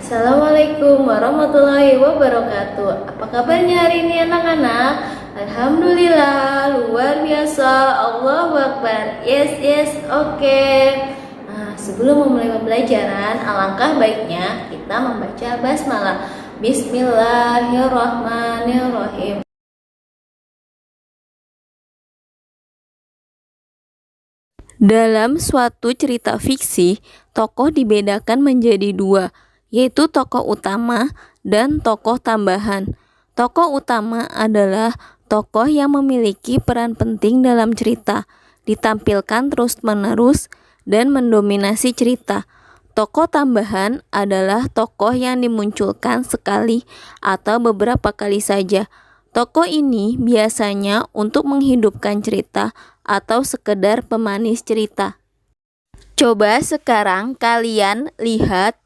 Assalamualaikum warahmatullahi wabarakatuh. Apa kabarnya hari ini anak-anak? Alhamdulillah, luar biasa. Allahu Akbar. Yes, oke. Nah, sebelum memulai pembelajaran, alangkah baiknya kita membaca basmalah. Bismillahirrahmanirrahim. Dalam suatu cerita fiksi, tokoh dibedakan menjadi dua, yaitu tokoh utama dan tokoh tambahan. Tokoh utama adalah tokoh yang memiliki peran penting dalam cerita, ditampilkan terus-menerus dan mendominasi cerita. Tokoh tambahan adalah tokoh yang dimunculkan sekali atau beberapa kali saja. Tokoh ini biasanya untuk menghidupkan cerita atau sekedar pemanis cerita. Coba sekarang kalian lihat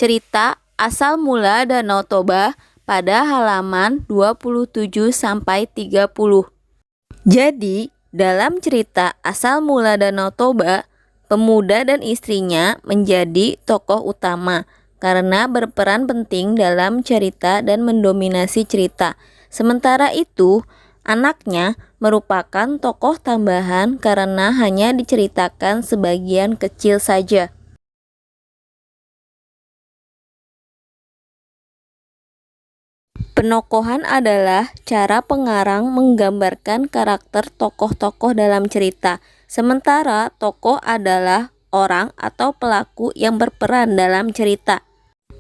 cerita Asal Mula Danau Toba pada halaman 27-30. Jadi, dalam cerita Asal Mula Danau Toba, pemuda dan istrinya menjadi tokoh utama karena berperan penting dalam cerita dan mendominasi cerita. Sementara itu, anaknya merupakan tokoh tambahan karena hanya diceritakan sebagian kecil saja. Penokohan adalah cara pengarang menggambarkan karakter tokoh-tokoh dalam cerita, sementara tokoh adalah orang atau pelaku yang berperan dalam cerita.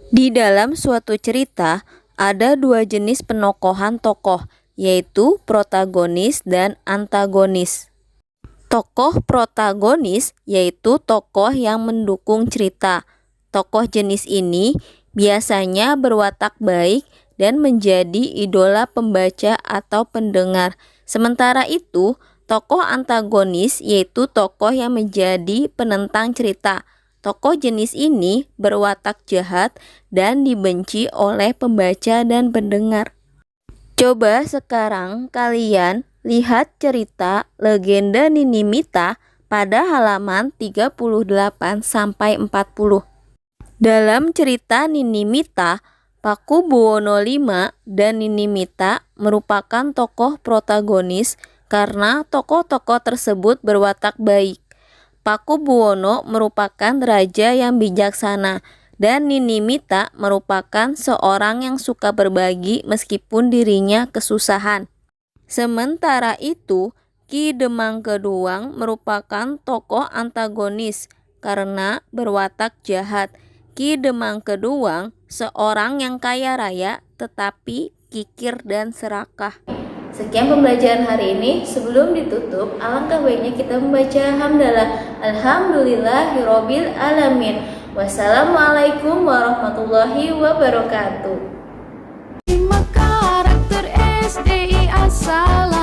Di dalam suatu cerita, ada dua jenis penokohan tokoh, yaitu protagonis dan antagonis. Tokoh protagonis yaitu tokoh yang mendukung cerita. Tokoh jenis ini biasanya berwatak baik dan menjadi idola pembaca atau pendengar. Sementara itu, tokoh antagonis yaitu tokoh yang menjadi penentang cerita. Tokoh jenis ini berwatak jahat dan dibenci oleh pembaca dan pendengar. Coba sekarang kalian lihat cerita Legenda Nini Mita pada halaman 38-40. Dalam cerita Nini Mita, Paku Buwono V dan Nini Mita merupakan tokoh protagonis karena tokoh-tokoh tersebut berwatak baik. Paku Buwono merupakan raja yang bijaksana dan Nini Mita merupakan seorang yang suka berbagi meskipun dirinya kesusahan. Sementara itu, Ki Demang Geduang merupakan tokoh antagonis karena berwatak jahat. Ki Demang Geduang seorang yang kaya raya tetapi kikir dan serakah. Sekian pembelajaran hari ini. Sebelum ditutup, alangkah baiknya kita membaca hamdalah. Alhamdulillahirabbil alamin. Wassalamualaikum warahmatullahi wabarakatuh. 5 karakter SDI Asal